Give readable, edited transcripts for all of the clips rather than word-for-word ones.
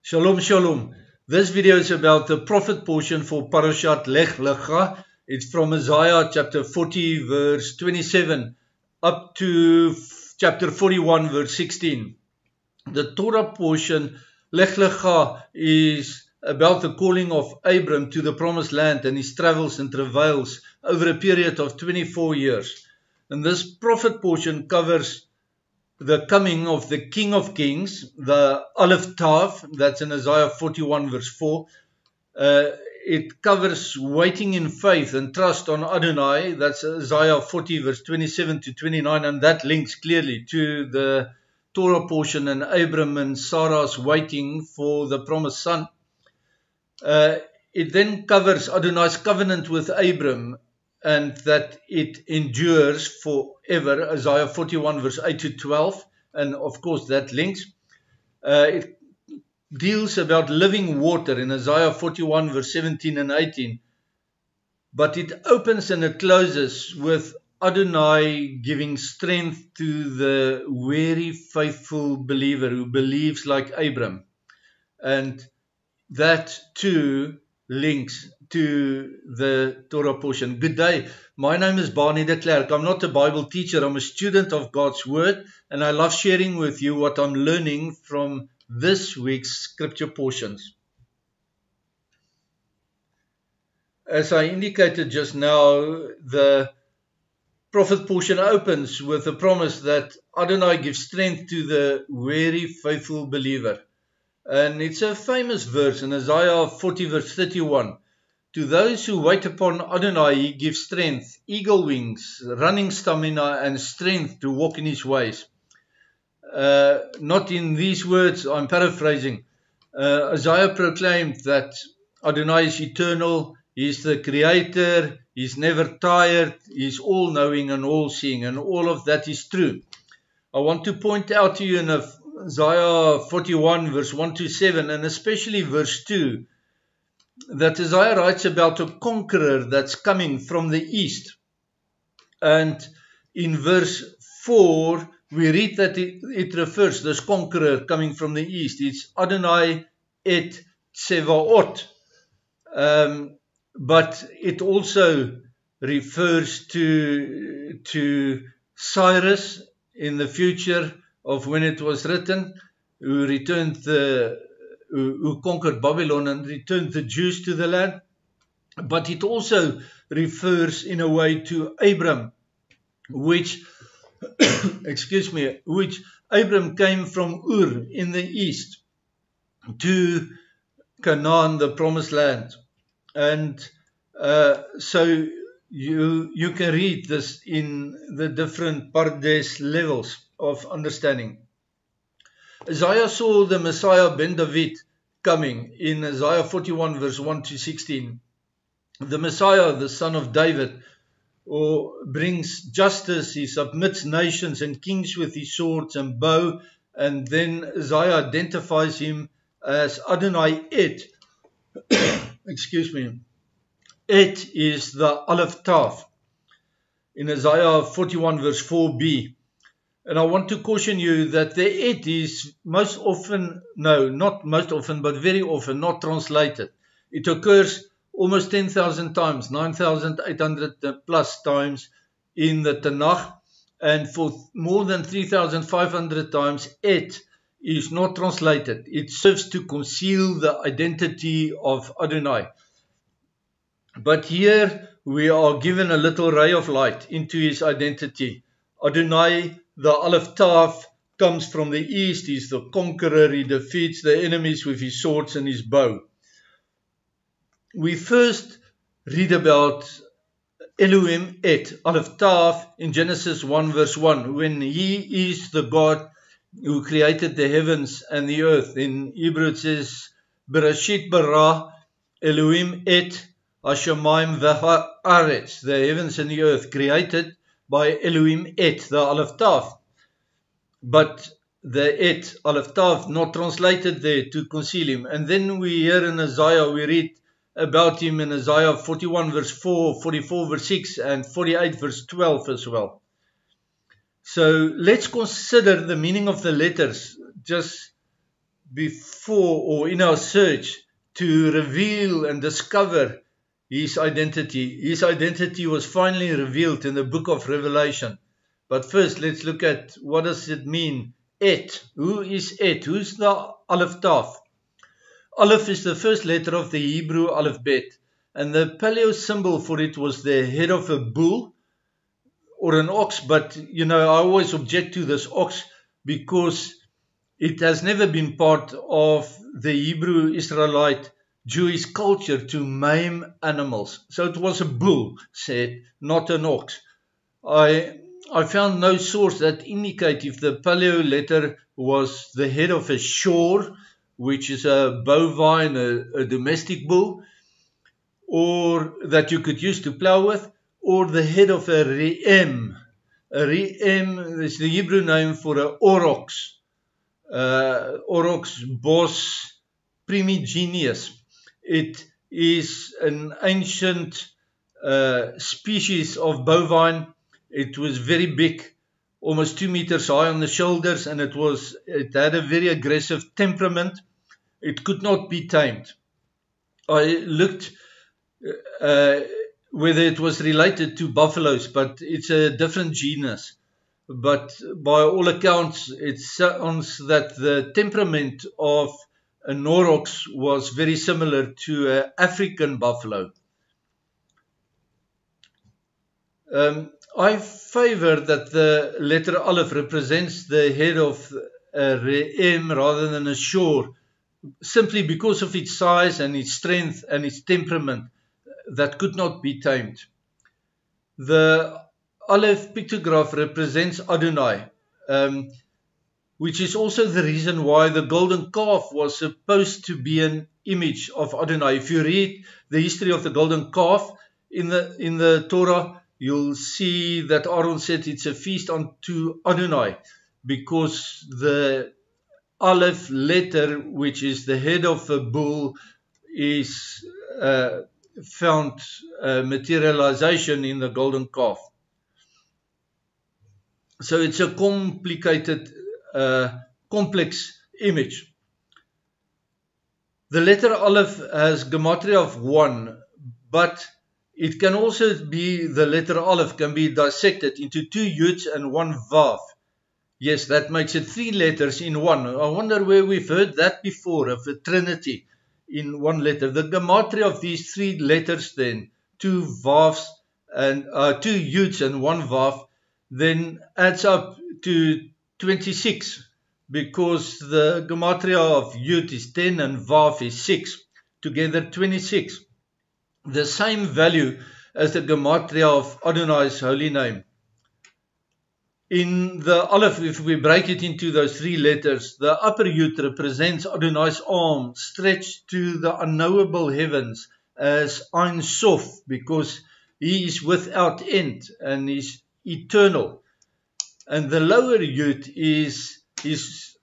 Shalom, shalom. This video is about the prophet portion for Parashat Lech Lecha. It's from Isaiah chapter 40 verse 27 up to chapter 41 verse 16. The Torah portion Lech Lecha is about the calling of Abram to the promised land and his travels and travails over a period of 24 years. And this prophet portion covers the coming of the King of Kings, the Aleph Tav, that's in Isaiah 41 verse 4. It covers waiting in faith and trust on Adonai, that's Isaiah 40 verse 27 to 29, and that links clearly to the Torah portion and Abram and Sarah's waiting for the promised son. It then covers Adonai's covenant with Abram, and that it endures forever, Isaiah 41 verse 8 to 12, and of course that links. It deals about living water in Isaiah 41 verse 17 and 18, but it opens and it closes with Adonai giving strength to the weary, faithful believer who believes like Abram, and that too links to the Torah portion. Good day. My name is Barney de Klerk. I'm not a Bible teacher. I'm a student of God's Word, and I love sharing with you what I'm learning from this week's scripture portions. As I indicated just now, the prophet portion opens with a promise that Adonai gives strength to the weary, faithful believer. And it's a famous verse in Isaiah 40 verse 31. To those who wait upon Adonai, he gives strength, eagle wings, running stamina, and strength to walk in his ways. Not in these words, I'm paraphrasing. Isaiah proclaimed that Adonai is eternal, he's the creator, he's never tired, he's all-knowing and all-seeing, and all of that is true. I want to point out to you in Isaiah 41 verse 1 to 7, and especially verse 2, that Isaiah writes about a conqueror that's coming from the east. And in verse 4, we read that it refers, this conqueror coming from the east, it's Adonai et Tsevaot. But it also refers to Cyrus in the future of when it was written, who conquered Babylon and returned the Jews to the land. But it also refers in a way to Abram, which which Abram came from Ur in the east to Canaan, the promised land. And so you can read this in the different Pardes levels of understanding. Isaiah saw the Messiah ben David coming in Isaiah 41 verse 1 to 16. The Messiah, the son of David, brings justice, he submits nations and kings with his swords and bow, and then Isaiah identifies him as Adonai Et. Et is the Aleph Tav in Isaiah 41 verse 4b. And I want to caution you that the Et is most often, no, not most often, but very often not translated. It occurs almost 10,000 times, 9,800 plus times in the Tanakh, and for more than 3,500 times, Et is not translated. It serves to conceal the identity of Adonai. But here we are given a little ray of light into his identity. Adonai, the Aleph Tav, comes from the east. He's the conqueror. He defeats the enemies with his swords and his bow. We first read about Elohim Et, Aleph Tav, in Genesis 1 verse 1, when he is the God who created the heavens and the earth. In Hebrew it says, Bereshit bara Elohim Et Hashemayim v'haaretz, the heavens and the earth, created by Elohim Et, the Aleph Tav. But the Et, Aleph Tav, not translated there to conceal him. And then we hear in Isaiah, we read about him in Isaiah 41 verse 4, 44 verse 6, and 48 verse 12 as well. So let's consider the meaning of the letters just before or in our search to reveal and discover his identity. His identity was finally revealed in the book of Revelation. But first, let's look at what does it mean, Et. Who is Et? Who's the Aleph Tav? Aleph is the first letter of the Hebrew alphabet, and the paleo symbol for it was the head of a bull or an ox. But, I always object to this ox because it has never been part of the Hebrew Israelite Jewish culture to maim animals. So it was a bull, said, not an ox. I found no source that indicate if the paleo letter was the head of a shore, which is a bovine, a domestic bull, or that you could use to plow with, or the head of a re'em. A re'em is the Hebrew name for an aurochs. Aurochs bos primigenius. It is an ancient species of bovine. It was very big, almost 2 meters high on the shoulders, and it had a very aggressive temperament. It could not be tamed. I looked whether it was related to buffaloes, but it's a different genus. But by all accounts, it sounds that the temperament of an aurochs was very similar to an African buffalo. I favor that the letter Aleph represents the head of a re'em rather than a shore, simply because of its size and its strength and its temperament that could not be tamed. The Aleph pictograph represents Adonai, which is also the reason why the golden calf was supposed to be an image of Adonai. If you read the history of the golden calf in the Torah, you'll see that Aaron said it's a feast unto Adonai, because the Aleph letter, which is the head of a bull, is found materialization in the golden calf. So it's a complicated, complex image. The letter Aleph has gematria of 1, but it can also be, the letter Aleph can be dissected into 2 yuds and 1 vav. Yes, that makes it 3 letters in 1. I wonder where we've heard that before, of a trinity in 1 letter. The gematria of these 3 letters then, 2 vavs and 2 yuds and 1 vav, then adds up to 26, because the gematria of yud is 10 and vav is 6, together 26. The same value as the gematria of Adonai's holy name. In the Aleph, if we break it into those 3 letters, the upper yud represents Adonai's arm stretched to the unknowable heavens as Ein Sof, because he is without end and is eternal. And the lower yud is his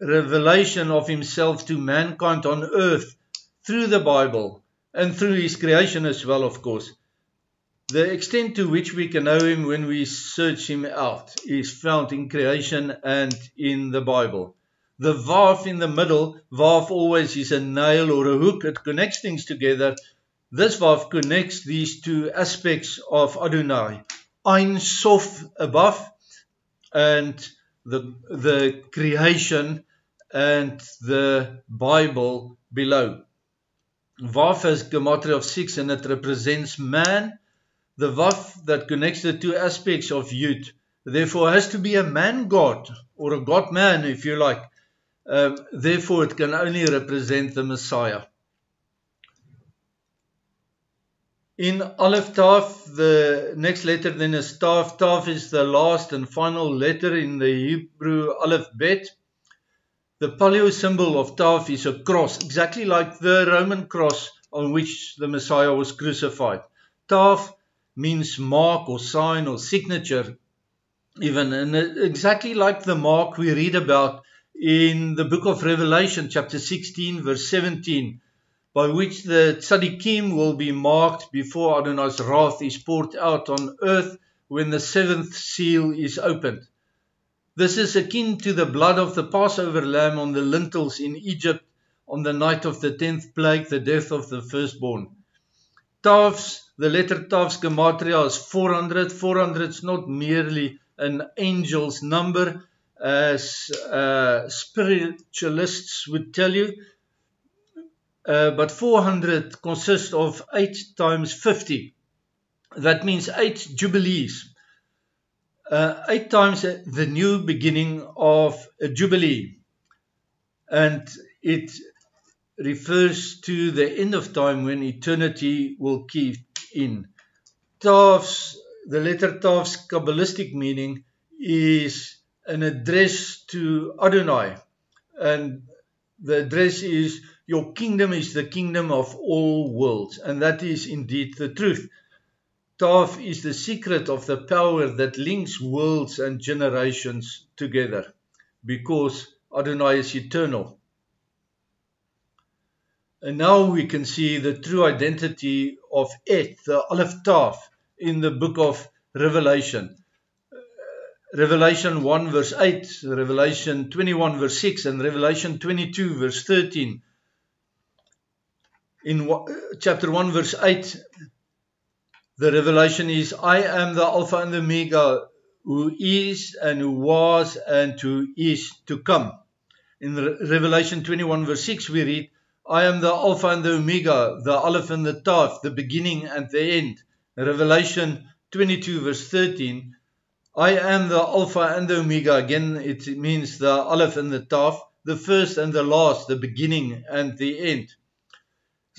revelation of himself to mankind on earth through the Bible and through his creation as well, of course. The extent to which we can know him when we search him out is found in creation and in the Bible. The vav in the middle, vav always is a nail or a hook. It connects things together. This vav connects these 2 aspects of Adonai. Ein Sof above, and the creation and the Bible below. Vav has gematria of 6, and it represents man. The vav that connects the 2 aspects of yud, therefore has to be a man God, or a God man if you like. Therefore it can only represent the Messiah. In Aleph Tav, the next letter then is Tav. Tav is the last and final letter in the Hebrew alphabet. The paleo symbol of Tav is a cross, exactly like the Roman cross on which the Messiah was crucified. Tav means mark or sign or signature even, and exactly like the mark we read about in the book of Revelation chapter 16 verse 17, by which the tzaddikim will be marked before Adonai's wrath is poured out on earth when the 7th seal is opened. This is akin to the blood of the Passover lamb on the lintels in Egypt on the night of the 10th plague, the death of the firstborn. Tavs, the letter Tav's gematria is 400. 400 is not merely an angel's number, as spiritualists would tell you, but 400 consists of 8 times 50. That means 8 jubilees. 8 times the new beginning of a jubilee. And it refers to the end of time when eternity will kick in. Tav's, the letter Tav's Kabbalistic meaning is an address to Adonai. And the address is, your kingdom is the kingdom of all worlds. And that is indeed the truth. Tav is the secret of the power that links worlds and generations together, because Adonai is eternal. And now we can see the true identity of Et, the Aleph Tav, in the book of Revelation. Revelation 1 verse 8, Revelation 21 verse 6, and Revelation 22 verse 13. In chapter 1 verse 8, the revelation is, I am the Alpha and the Omega, who is and who was and who is to come. In Revelation 21 verse 6 we read, I am the Alpha and the Omega, the Aleph and the Tav, the beginning and the end. Revelation 22 verse 13, I am the Alpha and the Omega. Again, it means the Aleph and the Tav, the first and the last, the beginning and the end.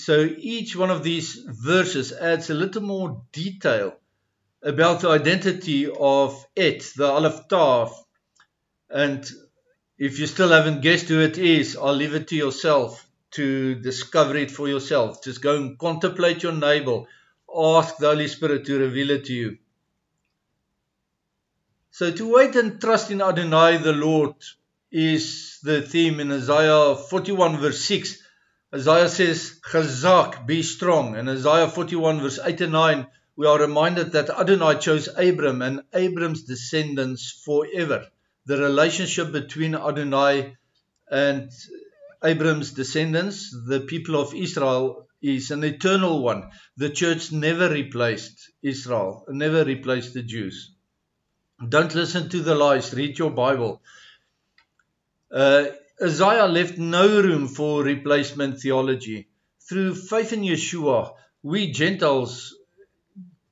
So each one of these verses adds a little more detail about the identity of Et, the Aleph Tav. And if you still haven't guessed who it is, I'll leave it to yourself to discover it for yourself. Just go and contemplate your neighbor. Ask the Holy Spirit to reveal it to you. So to wait and trust in Adonai the Lord is the theme in Isaiah 41 verse 6. Isaiah says, Chazak, be strong. In Isaiah 41 verse 8 and 9, we are reminded that Adonai chose Abram and Abram's descendants forever. The relationship between Adonai and Abram's descendants, the people of Israel, is an eternal one. The church never replaced Israel, never replaced the Jews. Don't listen to the lies, read your Bible. Isaiah left no room for replacement theology. Through faith in Yeshua, we Gentiles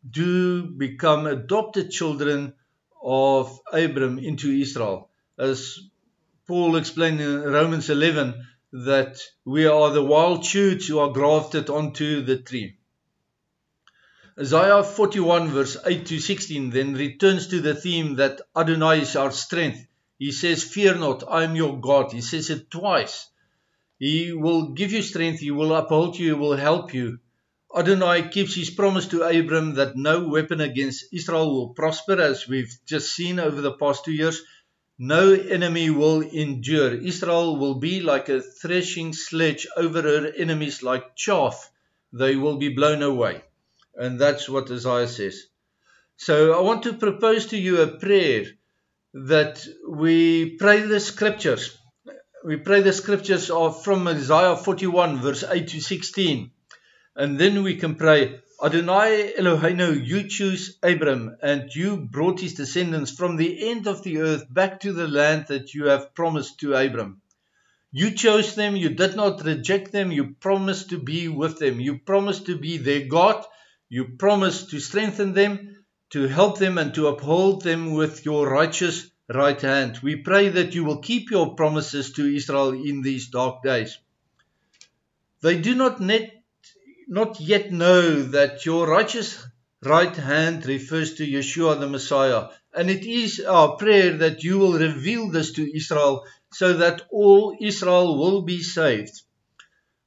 do become adopted children of Abram into Israel. As Paul explained in Romans 11, that we are the wild shoots who are grafted onto the tree. Isaiah 41 verse 8 to 16 then returns to the theme that Adonai is our strength. He says, fear not, I am your God. He says it twice. He will give you strength, He will uphold you, He will help you. Adonai keeps His promise to Abram that no weapon against Israel will prosper, as we've just seen over the past 2 years. No enemy will endure. Israel will be like a threshing sledge over her enemies, like chaff. They will be blown away. And that's what Isaiah says. So I want to propose to you a prayer that we pray the scriptures. We pray the scriptures from Isaiah 41 verse 8 to 16. And then we can pray, Adonai Eloheinu, you choose Abram, and you brought his descendants from the end of the earth back to the land that you have promised to Abram. You chose them, you did not reject them, you promised to be with them. You promised to be their God, you promised to strengthen them, to help them and to uphold them with your righteous right hand. We pray that you will keep your promises to Israel in these dark days. They do not yet know that your righteous right hand refers to Yeshua the Messiah. And it is our prayer that you will reveal this to Israel so that all Israel will be saved.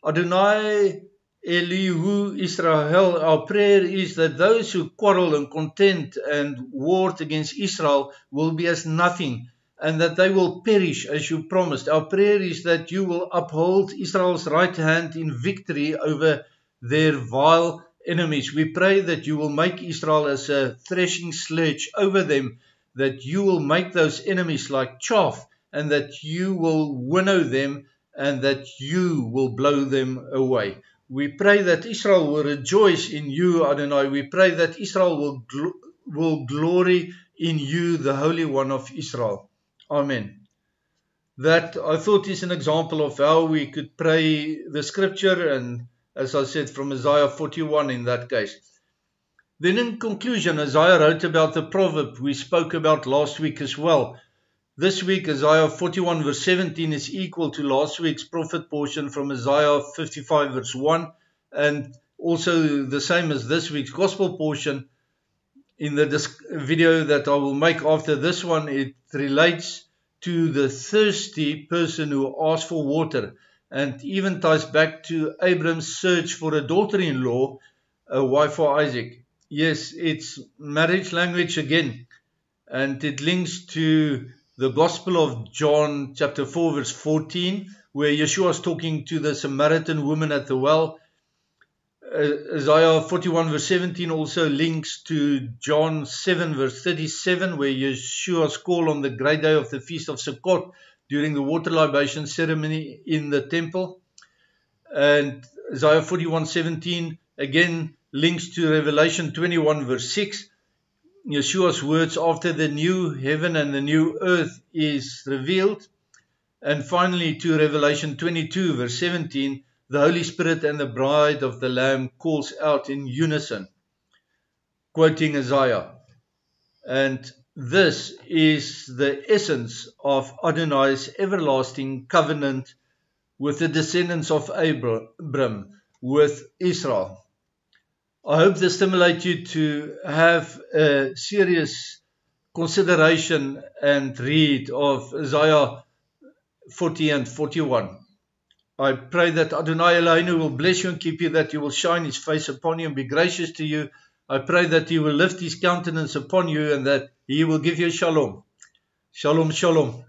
Adonai Elihu Israel, our prayer is that those who quarrel and contend and ward against Israel will be as nothing, and that they will perish as you promised. Our prayer is that you will uphold Israel's right hand in victory over their vile enemies. We pray that you will make Israel as a threshing sledge over them, that you will make those enemies like chaff, and that you will winnow them, and that you will blow them away. We pray that Israel will rejoice in you, Adonai. We pray that Israel will glory in you, the Holy One of Israel. Amen. That, I thought, is an example of how we could pray the scripture, and as I said, from Isaiah 41 in that case. Then in conclusion, Isaiah wrote about the proverb we spoke about last week as well. This week, Isaiah 41 verse 17 is equal to last week's prophet portion from Isaiah 55 verse 1, and also the same as this week's gospel portion. In the video that I will make after this one, it relates to the thirsty person who asks for water, and even ties back to Abram's search for a daughter-in-law, a wife for Isaac. Yes, it's marriage language again, and it links to the Gospel of John chapter 4 verse 14, where Yeshua is talking to the Samaritan woman at the well. Isaiah 41 verse 17 also links to John 7 verse 37, where Yeshua's call on the great day of the Feast of Sukkot during the water libation ceremony in the temple. And Isaiah 41:17 again links to Revelation 21 verse 6, Yeshua's words after the new heaven and the new earth is revealed. And finally to Revelation 22 verse 17, the Holy Spirit and the bride of the Lamb calls out in unison, quoting Isaiah. And this is the essence of Adonai's everlasting covenant with the descendants of Abram, with Israel. I hope this stimulates you to have a serious consideration and read of Isaiah 40 and 41. I pray that Adonai Eloheinu will bless you and keep you, that He will shine His face upon you and be gracious to you. I pray that He will lift His countenance upon you and that He will give you shalom. Shalom, shalom.